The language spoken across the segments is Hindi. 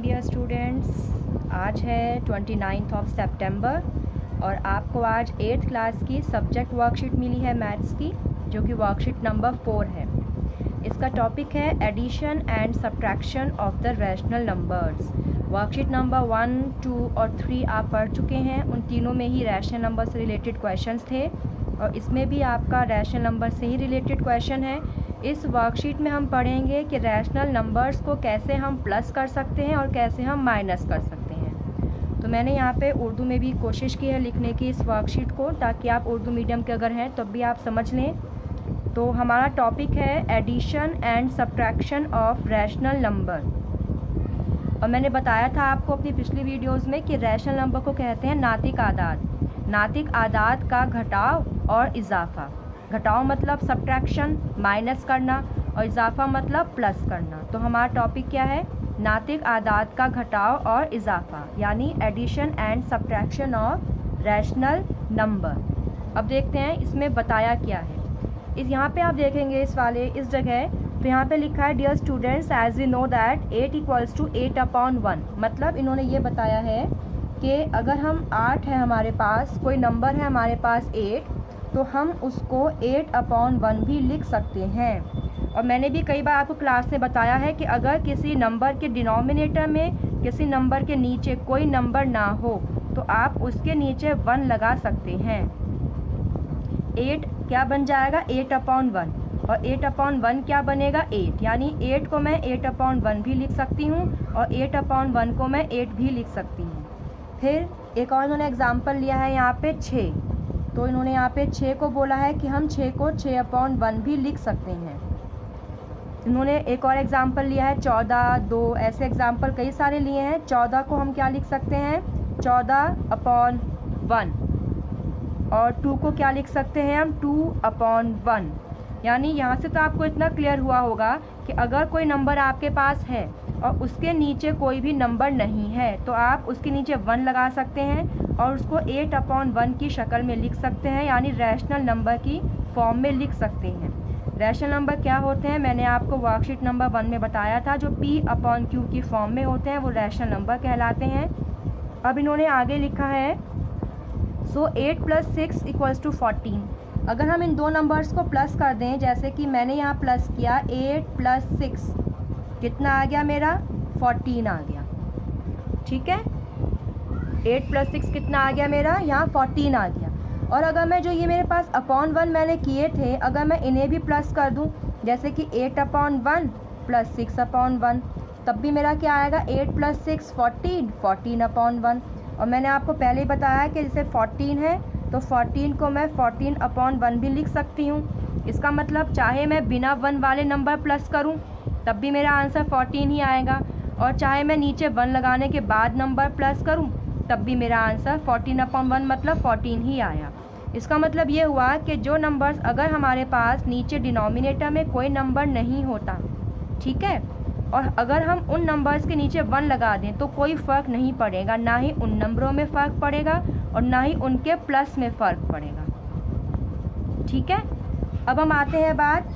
Dear students. आज है 29 ऑफ सितंबर और आपको आज 8th क्लास की सब्जेक्ट वर्कशीट मिली है मैथ्स की, जो कि वर्कशीट नंबर 4 है। इसका टॉपिक है addition and subtraction of the rational numbers. Worksheet number 1, 2 और 3 आप पढ़ चुके हैं। उन तीनों में ही रैशनल नंबर से रिलेटेड क्वेश्चंस थे और इसमें भी आपका रैशनल नंबर से ही रिलेटेड क्वेश्चन है। इस वर्कशीट में हम पढ़ेंगे कि रैशनल नंबर्स को कैसे हम प्लस कर सकते हैं और कैसे हम माइनस कर सकते हैं। तो मैंने यहाँ पे उर्दू में भी कोशिश की है लिखने की इस वर्कशीट को, ताकि आप उर्दू मीडियम के अगर हैं तब भी आप समझ लें। तो हमारा टॉपिक है addition and subtraction of rational number. और मैंने बताया था आपको अपनी पिछली वीडियोज़ में कि रैशनल नंबर को कहते हैं नातिक आदाद। नातिक आदाद का घटाव और इजाफा। घटाव मतलब सब्ट्रैक्शन, माइनस करना, और इजाफा मतलब प्लस करना। तो हमारा टॉपिक क्या है? नातिक आदाद का घटाव और इजाफा, यानी addition and subtraction of rational number. अब देखते हैं इसमें बताया क्या है। इस यहाँ पे आप देखेंगे इस जगह, तो यहाँ पे लिखा है dear students as we know that 8 equals to 8/1। मतलब इन्होंने ये बताया है कि अगर हम 8 है हमारे पास, कोई नंबर है हमारे पास 8, तो हम उसको 8/1 भी लिख सकते हैं। और मैंने भी कई बार आपको क्लास में बताया है कि अगर किसी नंबर के डिनोमिनेटर में किसी नंबर के नीचे कोई नंबर ना हो तो आप उसके नीचे 1 लगा सकते हैं। 8 क्या बन जाएगा? 8/1। और 8/1 क्या बनेगा? 8। यानी 8 को मैं 8/1 भी लिख सकती हूँ और 8/1 को मैं 8 भी लिख सकती हूँ। फिर एक और इन्होंने एग्जाम्पल लिया है यहाँ पे 6। तो इन्होंने यहाँ पे 6 को बोला है कि हम 6 को 6/1 भी लिख सकते हैं। इन्होंने एक और एग्जाम्पल लिया है 14, 2, ऐसे एग्जाम्पल कई सारे लिए हैं। 14 को हम क्या लिख सकते हैं? 14/1। और 2 को क्या लिख सकते हैं हम? 2/1। यानी यहाँ से तो आपको इतना क्लियर हुआ होगा कि अगर कोई नंबर आपके पास है और उसके नीचे कोई भी नंबर नहीं है तो आप उसके नीचे 1 लगा सकते हैं और उसको 8/1 की शक्ल में लिख सकते हैं, यानी रैशनल नंबर की फॉर्म में लिख सकते हैं। रैशनल नंबर क्या होते हैं मैंने आपको वर्कशीट नंबर 1 में बताया था। जो P/Q की फॉर्म में होते हैं वो रैशनल नंबर कहलाते हैं। अब इन्होंने आगे लिखा है सो 8 + 6 = 14। अगर हम इन दो नंबर्स को प्लस कर दें, जैसे कि मैंने यहाँ प्लस किया 8 + 6, कितना आ गया मेरा? 14 आ गया। ठीक है, 8 + 6 कितना आ गया मेरा? यहाँ 14 आ गया। और अगर मैं जो ये मेरे पास /1 मैंने किए थे, अगर मैं इन्हें भी प्लस कर दूँ, जैसे कि 8/1 + 6/1, तब भी मेरा क्या आएगा? 8 + 6 14, 14/1। और मैंने आपको पहले ही बताया कि जैसे 14 है तो 14 को मैं 14/1 भी लिख सकती हूँ। इसका मतलब चाहे मैं बिना 1 वाले नंबर प्लस करूँ तब भी मेरा आंसर 14 ही आएगा, और चाहे मैं नीचे 1 लगाने के बाद नंबर प्लस करूँ तब भी मेरा आंसर 14/1 मतलब 14 ही आया। इसका मतलब ये हुआ कि जो नंबर्स अगर हमारे पास नीचे डिनोमिनेटर में कोई नंबर नहीं होता, ठीक है, और अगर हम उन नंबर्स के नीचे 1 लगा दें तो कोई फ़र्क नहीं पड़ेगा, ना ही उन नंबरों में फ़र्क पड़ेगा और ना ही उनके प्लस में फ़र्क पड़ेगा। ठीक है, अब हम आते हैं बात,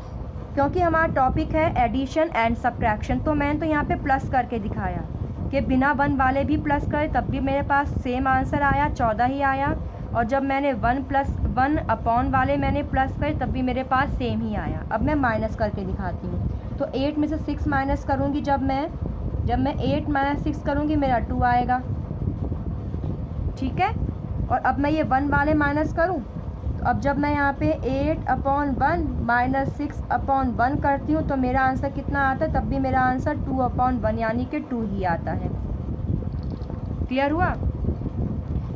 क्योंकि हमारा टॉपिक है एडिशन एंड सब्ट्रैक्शन, तो मैंने तो यहाँ पे प्लस करके दिखाया कि बिना 1 वाले भी प्लस करे तब भी मेरे पास सेम आंसर आया, 14 ही आया। और जब मैंने 1 वाले मैंने प्लस करे तब भी मेरे पास सेम ही आया। अब मैं माइनस करके दिखाती हूँ। तो 8 में से 6 माइनस करूँगी, जब मैं 8 - 6 करूँगी मेरा 2 आएगा। ठीक है, और अब मैं ये 1 वाले माइनस करूँ, तो अब जब मैं यहाँ पे 8/1 - 6/1 करती हूँ तो मेरा आंसर कितना आता है? तब भी मेरा आंसर 2/1 यानी कि 2 ही आता है। क्लियर हुआ?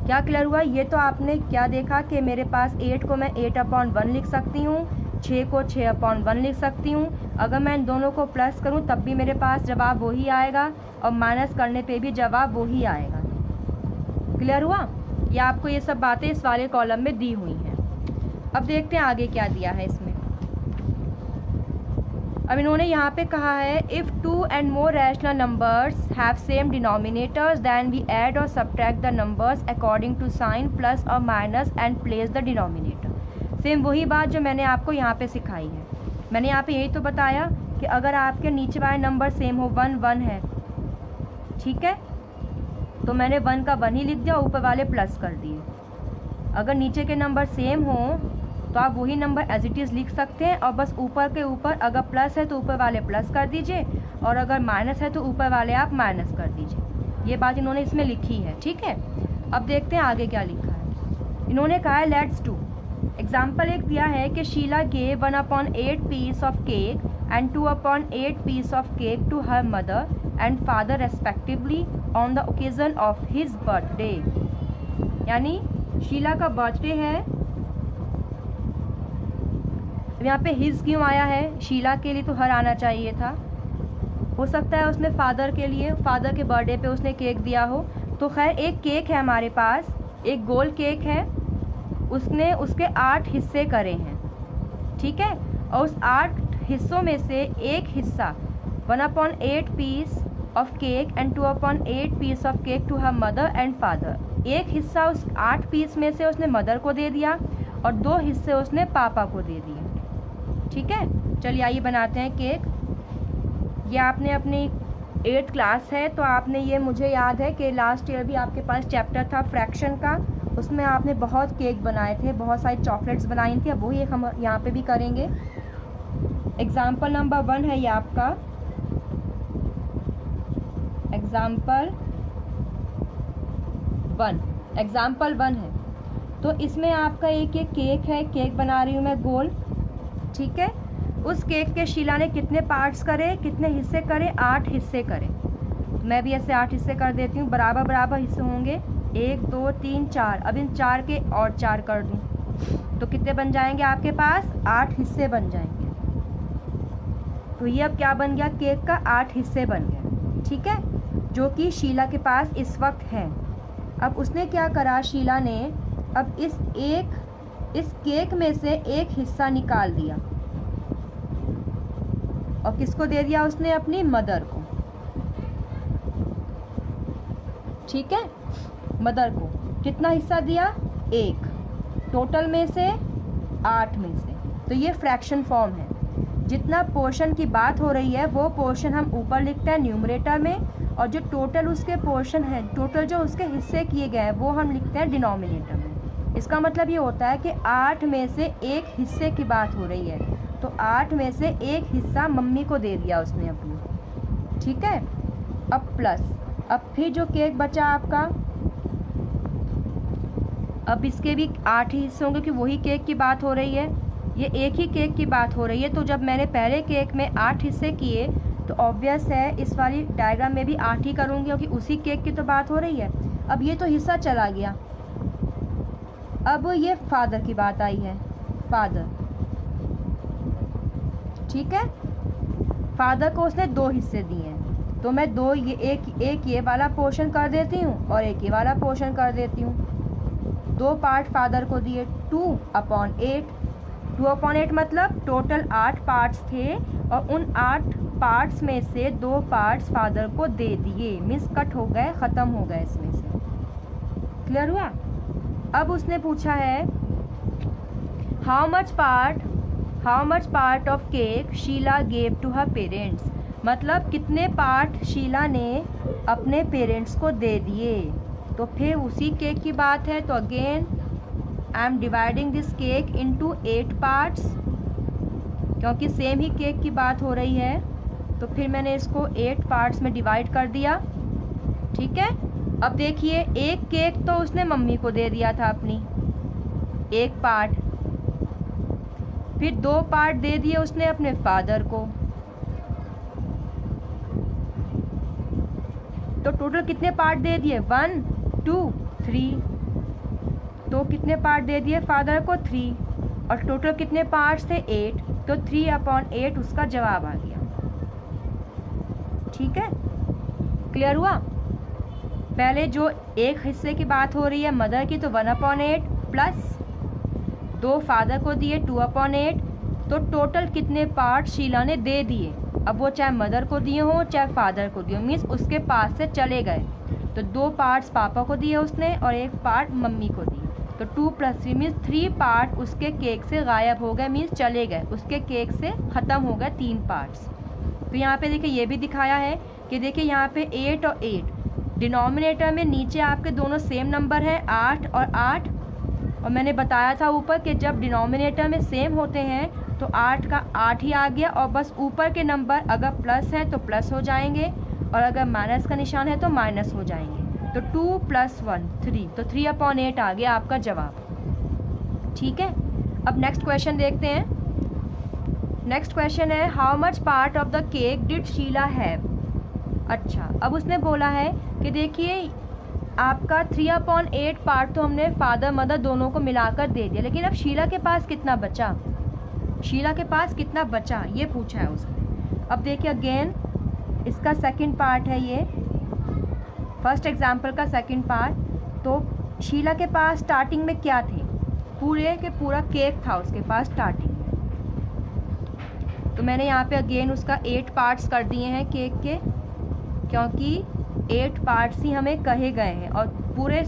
क्या क्लियर हुआ? ये तो आपने क्या देखा कि मेरे पास 8 को मैं 8/1 लिख सकती हूँ, 6 को 6/1 लिख सकती हूँ। अगर मैं इन दोनों को प्लस करूँ तब भी मेरे पास जवाब वही आएगा और माइनस करने पे भी जवाब वही आएगा। क्लियर हुआ? या आपको ये सब बातें इस वाले कॉलम में दी हुई हैं। अब देखते हैं आगे क्या दिया है इसमें। अब इन्होंने यहाँ पे कहा है if 2 and more rational numbers have same denominators then we add or subtract the numbers according to sign plus or minus and place the denominator। Same वही बात जो मैंने आपको यहाँ पे सिखाई है। मैंने यहाँ पे यही तो बताया कि अगर आपके नीचे वाले नंबर सेम हो, 1 1 है ठीक है, तो मैंने 1 का 1 ही लिख दिया, ऊपर वाले प्लस कर दिए। अगर नीचे के नंबर सेम हो तो आप वही नंबर एज इट इज़ लिख सकते हैं, और बस ऊपर के ऊपर अगर प्लस है तो ऊपर वाले प्लस कर दीजिए, और अगर माइनस है तो ऊपर वाले आप माइनस कर दीजिए। ये बात इन्होंने इसमें लिखी है, ठीक है। अब देखते हैं आगे क्या लिखा है। इन्होंने कहा है लेट्स डू। एग्जाम्पल एक दिया है कि Sheela gave 1/8 piece of cake and 2/8 piece of cake to her mother and father respectively on the occasion of his birthday. यानी शीला का बर्थडे है, यहाँ पे हिज क्यों आया है? शीला के लिए तो हर आना चाहिए था। हो सकता है उसने फादर के लिए, फादर के बर्थडे पे उसने केक दिया हो। तो खैर एक केक है हमारे पास, एक गोल केक है, उसने उसके 8 हिस्से करे हैं, ठीक है। और उस 8 हिस्सों में से एक हिस्सा 1/8 piece of cake and 2/8 piece of cake to her mother and father. एक हिस्सा उस 8 पीस में से उसने मदर को दे दिया और 2 हिस्से उसने पापा को दे दिए, ठीक है। चलिए आइए बनाते हैं केक। ये आपने अपनी 8th क्लास है तो आपने, ये मुझे याद है कि लास्ट ईयर भी आपके पास चैप्टर था फ्रैक्शन का, उसमें आपने बहुत केक बनाए थे, बहुत सारी चॉकलेट्स बनाई थी। अब वही हम यहाँ पे भी करेंगे। एग्जाम्पल नंबर 1 है ये आपका, एग्जाम्पल 1 है। तो इसमें आपका एक केक है, केक बना रही हूँ मैं गोल, ठीक है। उस केक के शीला ने कितने पार्ट्स करे, कितने हिस्से करे? 8 हिस्से करे। मैं भी ऐसे 8 हिस्से कर देती हूँ, बराबर बराबर हिस्से होंगे, 1 2 3 4। अब इन 4 के और 4 कर दूँ तो कितने बन जाएंगे आपके पास? 8 हिस्से बन जाएंगे। तो ये अब क्या बन गया? केक का 8 हिस्से बन गए, ठीक है, जो कि शीला के पास इस वक्त है। अब उसने क्या करा, शीला ने अब इस केक में से एक हिस्सा निकाल दिया और किसको दे दिया उसने? अपनी मदर को, ठीक है, मदर को। कितना हिस्सा दिया? 1, टोटल में से 8 में से। तो ये फ्रैक्शन फॉर्म है। जितना पोर्शन की बात हो रही है वो पोर्शन हम ऊपर लिखते हैं न्यूमरेटर में, और जो टोटल उसके पोर्शन है, टोटल जो उसके हिस्से किए गए हैं वो हम लिखते हैं डिनोमिनेटर में। इसका मतलब ये होता है कि 8 में से एक हिस्से की बात हो रही है, तो 8 में से एक हिस्सा मम्मी को दे दिया उसने अपनी, ठीक है। अब प्लस, अब फिर जो केक बचा आपका, अब इसके भी 8 ही हिस्से होंगे कि वही केक की बात हो रही है, ये एक ही केक की बात हो रही है। तो जब मैंने पहले केक में 8 हिस्से किए तो ऑब्वियस है इस वाली डायग्राम में भी 8 ही करूँगी, क्योंकि उसी केक की तो बात हो रही है। अब ये तो हिस्सा चला गया, अब ये फादर की बात आई है, फादर, ठीक है। फादर को उसने 2 हिस्से दिए हैं, तो मैं 2 ये एक ये वाला पोर्शन कर देती हूँ और एक ये वाला पोर्शन कर देती हूँ। 2 पार्ट फादर को दिए, 2/8। 2/8 मतलब टोटल 8 पार्ट्स थे और उन 8 पार्ट्स में से 2 पार्ट्स फादर को दे दिए, मिस कट हो गए, ख़त्म हो गए इसमें से। क्लियर हुआ? अब उसने पूछा है how much part of cake Sheela gave to her parents. मतलब कितने पार्ट शीला ने अपने पेरेंट्स को दे दिए। तो फिर उसी केक की बात है, तो again I am dividing this cake into 8 parts, क्योंकि सेम ही केक की बात हो रही है। तो फिर मैंने इसको 8 पार्ट्स में डिवाइड कर दिया, ठीक है। अब देखिए, एक केक तो उसने मम्मी को दे दिया था अपनी, 1 पार्ट, फिर 2 पार्ट दे दिए उसने अपने फादर को। तो टोटल कितने पार्ट दे दिए? 1 2 3। तो कितने पार्ट दे दिए फादर को? 3। और टोटल कितने पार्ट्स थे? 8। तो 3/8 उसका जवाब आ गया, ठीक है। क्लियर हुआ? पहले जो एक हिस्से की बात हो रही है मदर की, तो 1/8 प्लस 2 फादर को दिए 2/8। तो टोटल कितने पार्ट शीला ने दे दिए? अब वो चाहे मदर को दिए हों चाहे फादर को दिए हों, मीन्स उसके पास से चले गए। तो 2 पार्ट्स पापा को दिए उसने और 1 पार्ट मम्मी को दिए। तो 2 + 3 मीन्स 3 पार्ट उसके केक से गायब हो गए, मीन्स चले गए, उसके केक से ख़त्म हो गए 3 पार्ट्स। तो यहाँ पे देखिए ये भी दिखाया है कि देखिए यहाँ पे 8 और 8, डिनोमिनेटर में नीचे आपके दोनों सेम नंबर हैं, 8 और 8। और मैंने बताया था ऊपर कि जब डिनोमिनेटर में सेम होते हैं तो 8 का 8 ही आ गया, और बस ऊपर के नंबर अगर प्लस है तो प्लस हो जाएंगे और अगर माइनस का निशान है तो माइनस हो जाएंगे। तो 2 + 1 3, तो 3/8 आ गया आपका जवाब। ठीक है, अब नेक्स्ट क्वेश्चन देखते हैं। नेक्स्ट क्वेश्चन है how much part of the cake did Sheela have. अच्छा, अब उसने बोला है कि देखिए आपका 3/8 पार्ट तो हमने फादर मदर दोनों को मिलाकर दे दिया, लेकिन अब शीला के पास कितना बचा, शीला के पास कितना बचा ये पूछा है उसने। अब देखिए अगेन इसका सेकंड पार्ट है, ये फर्स्ट एग्जाम्पल का सेकंड पार्ट। तो शीला के पास स्टार्टिंग में क्या थे, पूरे के पूरा केक था उसके पास स्टार्टिंग में। तो मैंने यहाँ पे अगेन उसका 8 पार्ट्स कर दिए हैं केक के, क्योंकि 8 पार्ट्स ही हमें कहे गए हैं और पूरे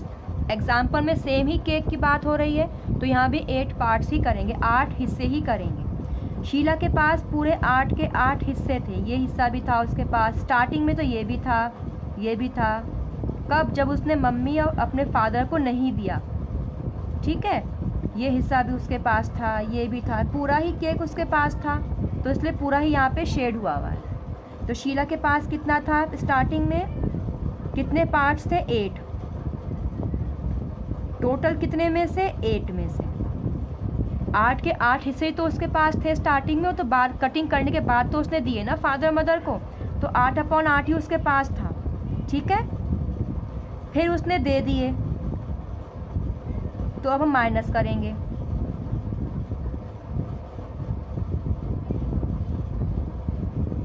एग्जाम्पल में सेम ही केक की बात हो रही है, तो यहाँ भी 8 पार्ट्स ही करेंगे, 8 हिस्से ही करेंगे। शीला के पास पूरे 8 के 8 हिस्से थे, ये हिस्सा भी था उसके पास स्टार्टिंग में, तो ये भी था, ये भी था। कब, जब उसने मम्मी और अपने फादर को नहीं दिया। ठीक है, ये हिस्सा भी उसके पास था, ये भी था, पूरा ही केक उसके पास था, तो इसलिए पूरा ही यहाँ पे शेड हुआ हुआ है। तो शीला के पास कितना था स्टार्टिंग में, कितने पार्ट्स थे, 8। टोटल कितने में से, 8 में से 8 के 8 हिस्से तो उसके पास थे स्टार्टिंग में, तो बाद कटिंग करने के बाद तो उसने दिए ना फादर मदर को, तो 8/8 ही उसके पास था। ठीक है, फिर उसने दे दिए, तो अब हम माइनस करेंगे।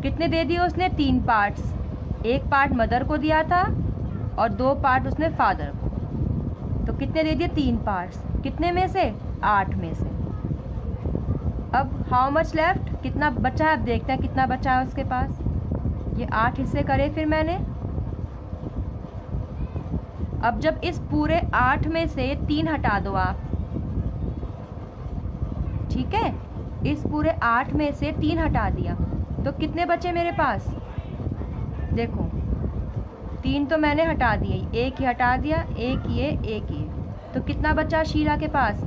कितने दे दिए उसने, 3 पार्ट्स, 1 पार्ट मदर को दिया था और 2 पार्ट उसने फादर को, तो कितने दे दिए, 3 पार्ट्स, कितने में से, 8 में से। अब हाउ मच लेफ्ट, कितना बचा है, अब देखते हैं कितना बचा है उसके पास। ये 8 हिस्से करे फिर मैंने। अब जब इस पूरे 8 में से 3 हटा दो आप, ठीक है, इस पूरे 8 में से 3 हटा दिया, तो कितने बचे मेरे पास, देखो 3 तो मैंने हटा दिए, 1 ही हटा दिया, 1 ये 1 ये, तो कितना बचा शीला के पास,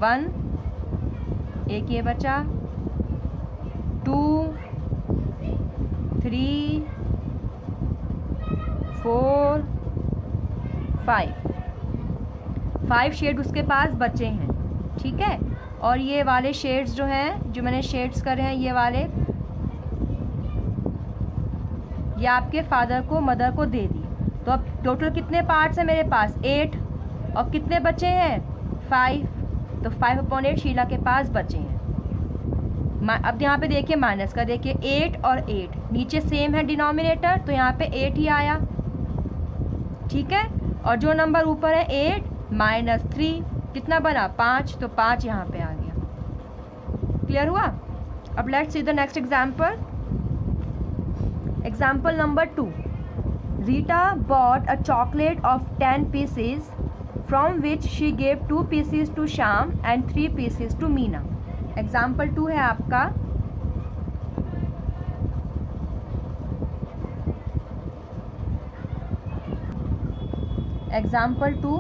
1, 1 ये बचा, 2 3 4 5 शेड उसके पास बचे हैं। ठीक है, और ये वाले शेड्स जो हैं, जो मैंने शेड्स करे हैं, ये वाले, ये आपके फादर को मदर को दे दिए। तो अब टोटल कितने पार्ट्स हैं मेरे पास, 8, और कितने बचे हैं, 5, तो 5/8 शीला के पास बचे हैं। अब यहाँ पे देखिए माइनस का, देखिए 8 और 8 नीचे सेम है डिनोमिनेटर, तो यहाँ पे 8 ही आया। ठीक है, और जो नंबर ऊपर है 8 - 3 कितना बना, 5, तो 5 यहाँ पे आ गया। क्लियर हुआ। अब let's see the next example. Example number 2, Rita bought a chocolate of 10 pieces from which she gave 2 pieces to Sham and 3 pieces to Meena। Example 2 है आपका, एग्जाम्पल 2।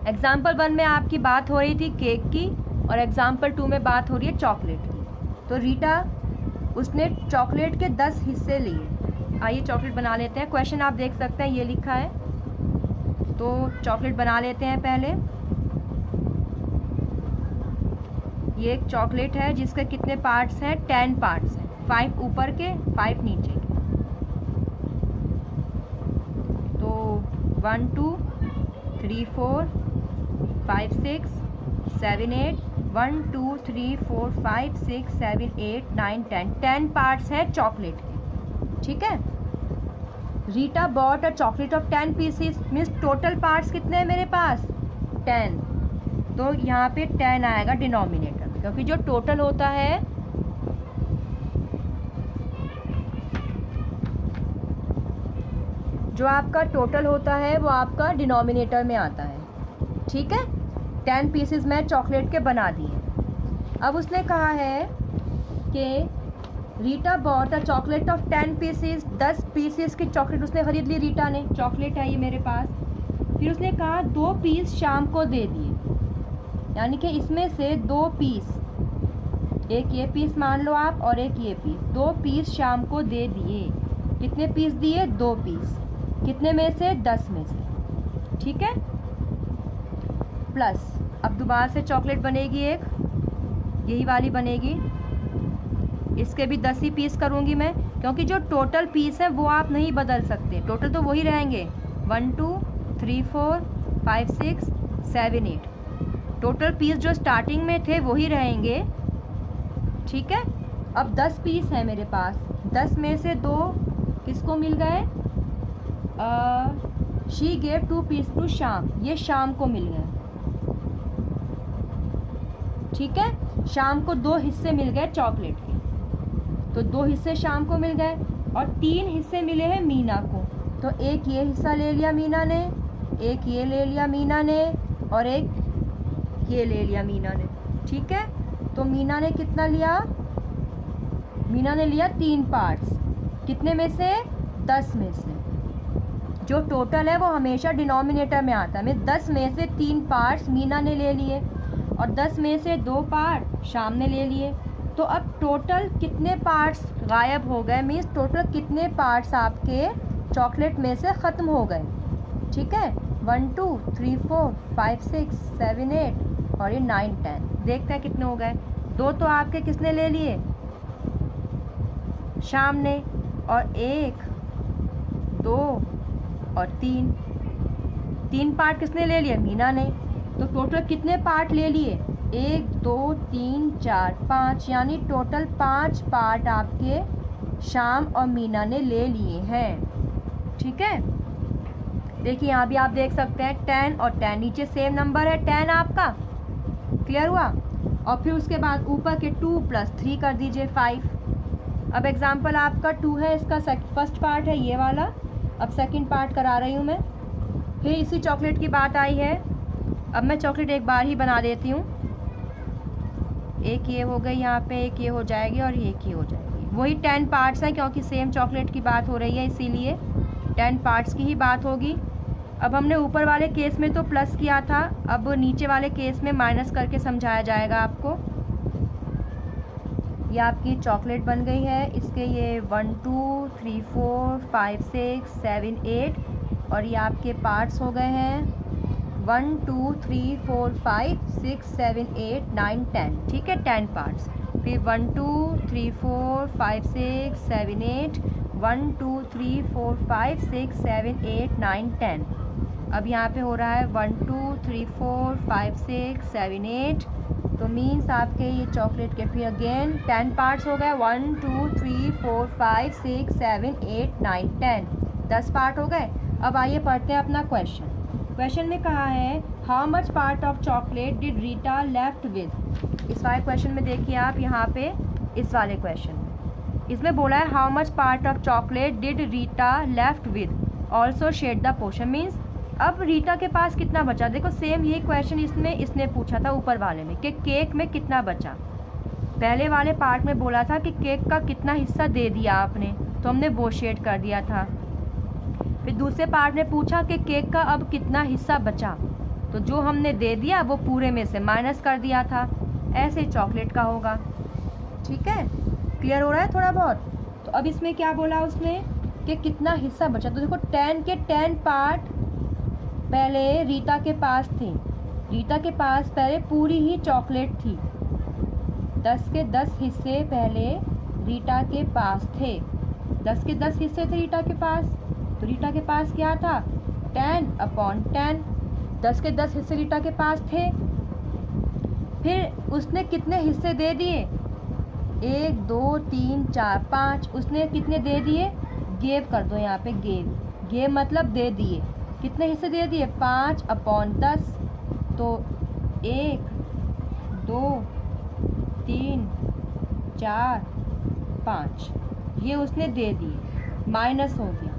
एग्जाम्पल 1 में आपकी बात हो रही थी केक की, और एग्जाम्पल 2 में बात हो रही है चॉकलेट की। तो रीटा, उसने चॉकलेट के 10 हिस्से लिए। आइए चॉकलेट बना लेते हैं। क्वेश्चन आप देख सकते हैं, ये लिखा है, तो चॉकलेट बना लेते हैं पहले। ये एक चॉकलेट है जिसके कितने पार्ट्स हैं, 10 पार्ट्स हैं, 5 ऊपर के 5 नीचे के। तो 1 2 3 4 5 6 7 8 1 2 3 4 5 6 7 8 9 10 पार्ट्स हैं चॉकलेट के। ठीक है, Rita bought a chocolate of 10 pieces, means total parts कितने हैं मेरे पास, 10। तो यहाँ पे 10 आएगा डिनोमिनेटर में, क्योंकि जो टोटल होता है जो आपका टोटल होता है वो आपका डिनोमिनेटर में आता है। ठीक है, 10 पीसेस मैं चॉकलेट के बना दिए। अब उसने कहा है कि Rita bought a chocolate of 10 pieces, 10 pieces की चॉकलेट उसने ख़रीद ली रीटा ने, चॉकलेट है ये मेरे पास। फिर उसने कहा 2 पीस शाम को दे दिए, यानी कि इसमें से 2 पीस, एक ये पीस मान लो आप और एक ये पीस, 2 पीस शाम को दे दिए। कितने पीस दिए? 2 पीस। कितने में से? 10 में से। ठीक है, प्लस अब दोबारा से चॉकलेट बनेगी एक, यही वाली बनेगी, इसके भी 10 ही पीस करूँगी मैं, क्योंकि जो टोटल पीस है वो आप नहीं बदल सकते, टोटल तो वही रहेंगे 1 2 3 4 5 6 7 8, टोटल पीस जो स्टार्टिंग में थे वही रहेंगे। ठीक है, अब 10 पीस है मेरे पास, 10 में से 2 किसको मिल गए? शी गेव 2 पीस टू शाम, ये शाम को मिल गए। ठीक है, शाम को 2 हिस्से मिल गए चॉकलेट के, तो 2 हिस्से शाम को मिल गए और 3 हिस्से मिले हैं मीना को। तो एक ये हिस्सा ले लिया मीना ने, एक ये ले लिया मीना ने और एक ये ले लिया मीना ने। ठीक है, तो मीना ने कितना लिया? मीना ने लिया 3 पार्ट्स, कितने में से? 10 में से। जो टोटल है वो हमेशा डिनोमिनेटर में आता है, मैं 10 में से 3 पार्ट्स मीना ने ले लिए और 10 में से 2 पार्ट शाम ने ले लिए। तो अब टोटल कितने पार्ट्स गायब हो गए, मीन्स टोटल कितने पार्ट्स आपके चॉकलेट में से ख़त्म हो गए। ठीक है, 1 2 3 4 5 6 7 8 और ये 9 10, देखते हैं कितने हो गए। 2 तो आपके किसने ले लिए? शाम ने, और 1 2 और 3 पार्ट किसने ले लिए? मीना ने। तो टोटल कितने पार्ट ले लिए? 1 2 3 4 5, यानी टोटल 5 पार्ट आपके शाम और मीना ने ले लिए हैं। ठीक है, देखिए यहाँ भी आप देख सकते हैं 10 और 10, नीचे सेम नंबर है 10 आपका, क्लियर हुआ। और फिर उसके बाद ऊपर के 2 + 3 कर दीजिए 5। अब एग्जाम्पल आपका 2 है, इसका फर्स्ट पार्ट है ये वाला, अब सेकंड पार्ट करा रही हूँ मैं। फिर इसी चॉकलेट की बात आई है, अब मैं चॉकलेट एक बार ही बना देती हूँ। एक ये हो गई यहाँ पे, एक ये हो जाएगी और एक ये हो जाएगी। वही 10 पार्ट्स हैं, क्योंकि सेम चॉकलेट की बात हो रही है इसीलिए 10 पार्ट्स की ही बात होगी। अब हमने ऊपर वाले केस में तो प्लस किया था, अब नीचे वाले केस में माइनस करके समझाया जाएगा आपको। ये आपकी चॉकलेट बन गई है, इसके ये 1 2 3 4 5 6 7 8 और ये आपके पार्ट्स हो गए हैं 1 2 3 4 5 6 7 8 9 10। ठीक है, 10 पार्ट्स। फिर 1 2 3 4 5 6 7 8 1 2 3 4 5 6 7 8 9 10। अब यहाँ पे हो रहा है 1 2 3 4 5 6 7 8, तो मीन्स आपके ये चॉकलेट के फिर अगेन 10 पार्ट्स हो गए, 1 2 3 4 5 6 7 8 9 10, 10 पार्ट हो गए। अब आइए पढ़ते हैं अपना क्वेश्चन में कहा है how much part of chocolate did Rita left with. इस वाले क्वेश्चन में देखिए आप, यहाँ पे इस वाले क्वेश्चन में इसमें बोला है how much part of chocolate did Rita left with, also shade the portion, means अब रीटा के पास कितना बचा। देखो सेम यही क्वेश्चन इसमें इसने पूछा था ऊपर वाले में कि केक में कितना बचा। पहले वाले पार्ट में बोला था कि केक का कितना हिस्सा दे दिया आपने, तो हमने वो शेड कर दिया था। फिर दूसरे पार्ट में पूछा कि केक का अब कितना हिस्सा बचा, तो जो हमने दे दिया वो पूरे में से माइनस कर दिया था। ऐसे चॉकलेट का होगा। ठीक है, क्लियर हो रहा है थोड़ा बहुत। तो अब इसमें क्या बोला उसने कि कितना हिस्सा बचा, तो देखो 10 के 10 पार्ट पहले रीटा के पास थी, रीटा के पास पहले पूरी ही चॉकलेट थी। 10 के 10 हिस्से पहले रीटा के पास थे, 10 के 10 हिस्से थे रीटा के पास, तो रीटा के पास क्या था 10/10, 10 के 10 हिस्से रीटा के पास थे। फिर उसने कितने हिस्से दे दिए, 1 2 3 4 5, उसने कितने दे दिए, गेव कर दो यहाँ पे, गेव मतलब दे दिए। कितने हिस्से दे दिए, 5/10, तो 1 2 3 4 5 ये उसने दे दिए, माइनस हो गया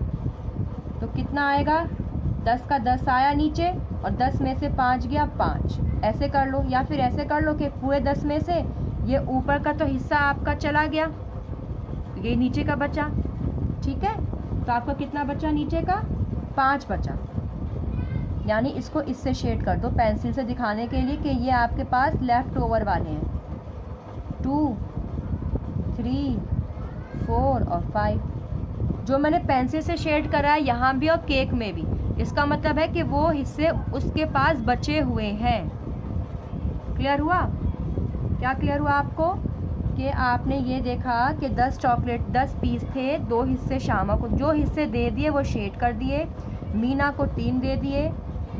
तो कितना आएगा, 10 का 10 आया नीचे और 10 में से 5 गया 5। ऐसे कर लो, या फिर ऐसे कर लो कि पूरे 10 में से ये ऊपर का तो हिस्सा आपका चला गया, ये नीचे का बचा। ठीक है, तो आपका कितना बचा नीचे का? 5 बचा। यानी इसको इससे शेड कर दो पेंसिल से दिखाने के लिए कि ये आपके पास लेफ़्ट ओवर वाले हैं। 2, 3, 4 और 5 जो मैंने पेंसिल से शेड करा है यहाँ भी और केक में भी, इसका मतलब है कि वो हिस्से उसके पास बचे हुए हैं। क्लियर हुआ? क्या क्लियर हुआ आपको? कि आपने ये देखा कि 10 चॉकलेट 10 पीस थे, 2 हिस्से शामा को, जो हिस्से दे दिए वो शेड कर दिए, मीना को 3 दे दिए।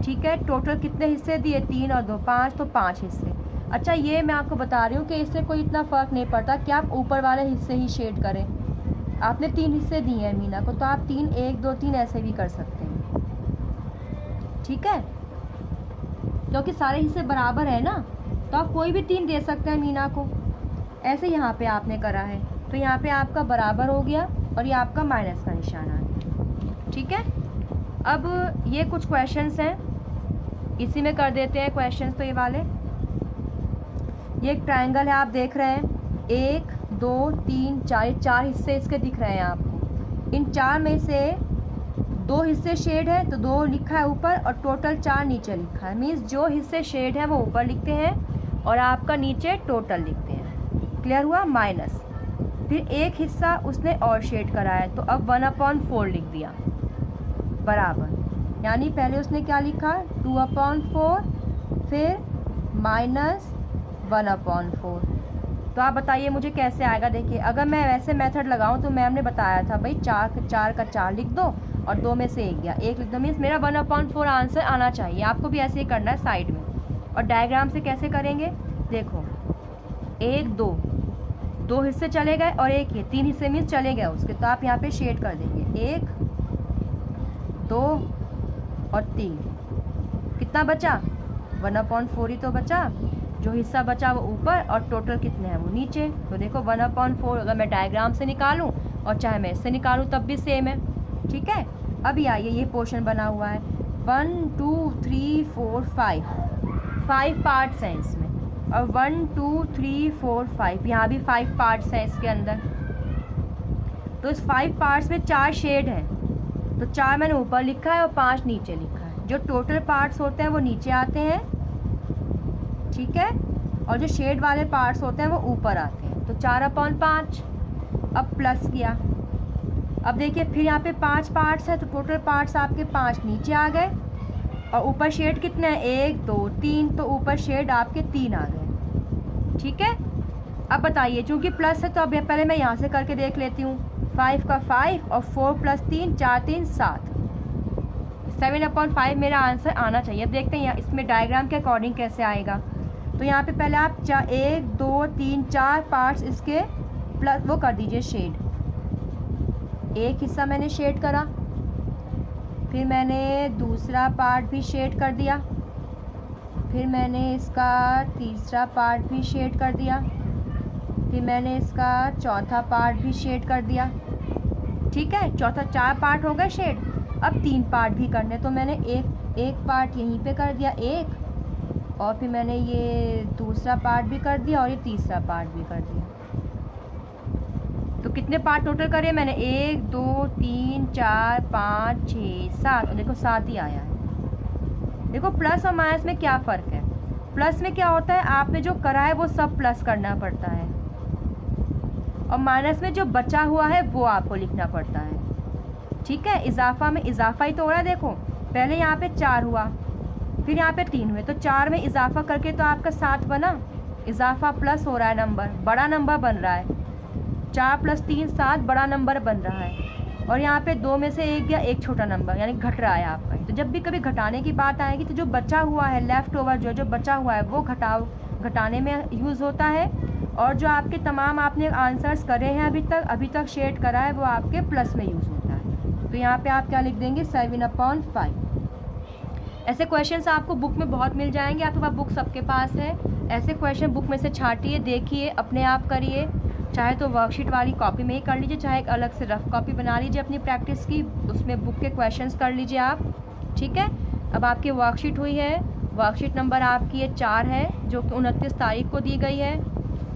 ठीक है, टोटल कितने हिस्से दिए? 3 और 2 5, तो 5 हिस्से। अच्छा, ये मैं आपको बता रही हूँ कि इससे कोई इतना फ़र्क नहीं पड़ता कि आप ऊपर वाले हिस्से ही शेड करें। आपने 3 हिस्से दिए हैं मीना को, तो आप 3 1 2 3 ऐसे भी कर सकते हैं। ठीक है, क्योंकि सारे हिस्से बराबर है ना, तो आप कोई भी 3 दे सकते हैं मीना को। ऐसे यहाँ पे आपने करा है, तो यहाँ पे आपका बराबर हो गया और ये आपका माइनस का निशान आ गया। ठीक है, अब ये कुछ क्वेश्चंस हैं, इसी में कर देते हैं क्वेश्चंस। तो ये वाले, ये एक ट्रायंगल है, आप देख रहे हैं 1 2 3 4 हिस्से इसके दिख रहे हैं आपको। इन 4 में से 2 हिस्से शेड है, तो 2 लिखा है ऊपर और टोटल 4 नीचे लिखा है। मीन्स जो हिस्से शेड है वो ऊपर लिखते हैं और आपका नीचे टोटल लिखते हैं। क्लियर हुआ? माइनस, फिर एक हिस्सा उसने और शेड करा है, तो अब 1/4 लिख दिया बराबर। यानी पहले उसने क्या लिखा? 2/4, फिर -1/4। तो आप बताइए मुझे कैसे आएगा? देखिए, अगर मैं वैसे मेथड लगाऊं तो मैम ने बताया था भाई 4 का 4 लिख दो और 2 में से 1 गया, 1 लिख दो। मीन्स मेरा 1/4 आंसर आना चाहिए। आपको भी ऐसे ही करना है साइड में। और डायग्राम से कैसे करेंगे? देखो 1 2 हिस्से चले गए और 1 ये 3 हिस्से मीन्स चले गए उसके, तो आप यहाँ पे शेड कर देंगे 1 2 और 3। कितना बचा? 1/4 ही तो बचा। जो हिस्सा बचा वो ऊपर और टोटल कितने हैं वो नीचे। तो देखो 1/4 अगर मैं डायग्राम से निकालूं और चाहे मैं इससे निकालूं तब भी सेम है। ठीक है, अभी आइए, ये पोर्शन बना हुआ है 1 2 3 4 5 पार्ट्स हैं इसमें, और 1 2 3 4 5 यहाँ भी 5 पार्ट्स हैं इसके अंदर। तो इस 5 पार्ट्स में 4 शेड हैं, तो 4 मैंने ऊपर लिखा है और 5 नीचे लिखा है। जो टोटल पार्ट्स होते हैं वो नीचे आते हैं, ठीक है, और जो शेड वाले पार्ट्स होते हैं वो ऊपर आते हैं। तो 4/5। अब प्लस किया, अब देखिए फिर यहाँ पे 5 पार्ट्स हैं, तो टोटल पार्ट्स आपके 5 नीचे आ गए और ऊपर शेड कितने हैं? 1 2 3, तो ऊपर शेड आपके 3 आ गए। ठीक है, अब बताइए, चूँकि प्लस है तो अब पहले मैं यहाँ से करके देख लेती हूँ। 5 का 5 और 4 + 3 4 3 7 7/5 मेरा आंसर आना चाहिए। अब देखते हैं इसमें डायग्राम के अकॉर्डिंग कैसे आएगा। तो यहाँ पे पहले आप 1 2 3 4 पार्ट्स इसके प्लस वो कर दीजिए शेड। एक हिस्सा मैंने शेड करा, फिर मैंने दूसरा पार्ट भी शेड कर दिया, फिर मैंने इसका तीसरा पार्ट भी शेड कर दिया, फिर मैंने इसका चौथा पार्ट भी शेड कर दिया। ठीक है, चौथा 4 पार्ट हो गए शेड। अब 3 पार्ट भी करने, तो मैंने एक पार्ट यहीं पे कर दिया एक, और फिर मैंने ये दूसरा पार्ट भी कर दिया और ये तीसरा पार्ट भी कर दिया। तो कितने पार्ट टोटल करे मैंने? 1 2 3 4 5 6 7, और देखो 7 ही आया है। देखो प्लस और माइनस में क्या फ़र्क है? प्लस में क्या होता है, आपने जो करा है वो सब प्लस करना पड़ता है, और माइनस में जो बचा हुआ है वो आपको लिखना पड़ता है। ठीक है, इजाफा में इजाफा ही तो हो रहा है। देखो पहले यहाँ पे 4 हुआ, फिर यहाँ पे 3 हुए, तो 4 में इजाफा करके तो आपका 7 बना। इजाफा प्लस हो रहा है, नंबर बड़ा नंबर बन रहा है। 4 + 3 7 बड़ा नंबर बन रहा है, और यहाँ पे 2 में से 1 गया, 1 छोटा नंबर, यानी घट रहा है आपका। तो जब भी कभी घटाने की बात आएगी तो जो बचा हुआ है लेफ़्ट ओवर जो बचा हुआ है वो घटाने में यूज़ होता है, और जो आपके तमाम आपने आंसर्स करे हैं अभी तक शेड करा है वो आपके प्लस में यूज़ होता है। तो यहाँ पे आप क्या लिख देंगे? 7/5। ऐसे क्वेश्चंस आपको बुक में बहुत मिल जाएंगे, आपके पास बुक सबके पास है। ऐसे क्वेश्चन बुक में से छाटिए, देखिए, अपने आप करिए। चाहे तो वर्कशीट वाली कॉपी में ही कर लीजिए, चाहे एक अलग से रफ कॉपी बना लीजिए अपनी प्रैक्टिस की, उसमें बुक के क्वेश्चंस कर लीजिए आप। ठीक है, अब आपकी वर्कशीट हुई है, वर्कशीट नंबर आपकी ये 4 है, जो कि 29 तारीख को दी गई है।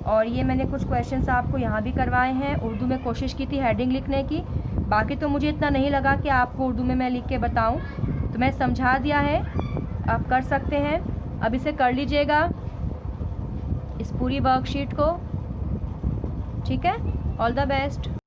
और ये मैंने कुछ क्वेश्चंस आपको यहाँ भी करवाए हैं। उर्दू में कोशिश की थी हेडिंग लिखने की, बाकी तो मुझे इतना नहीं लगा कि आपको उर्दू में मैं लिख के बताऊँ, तो मैं समझा दिया है, आप कर सकते हैं। अब इसे कर लीजिएगा, इस पूरी वर्कशीट को। ठीक है, ऑल द बेस्ट।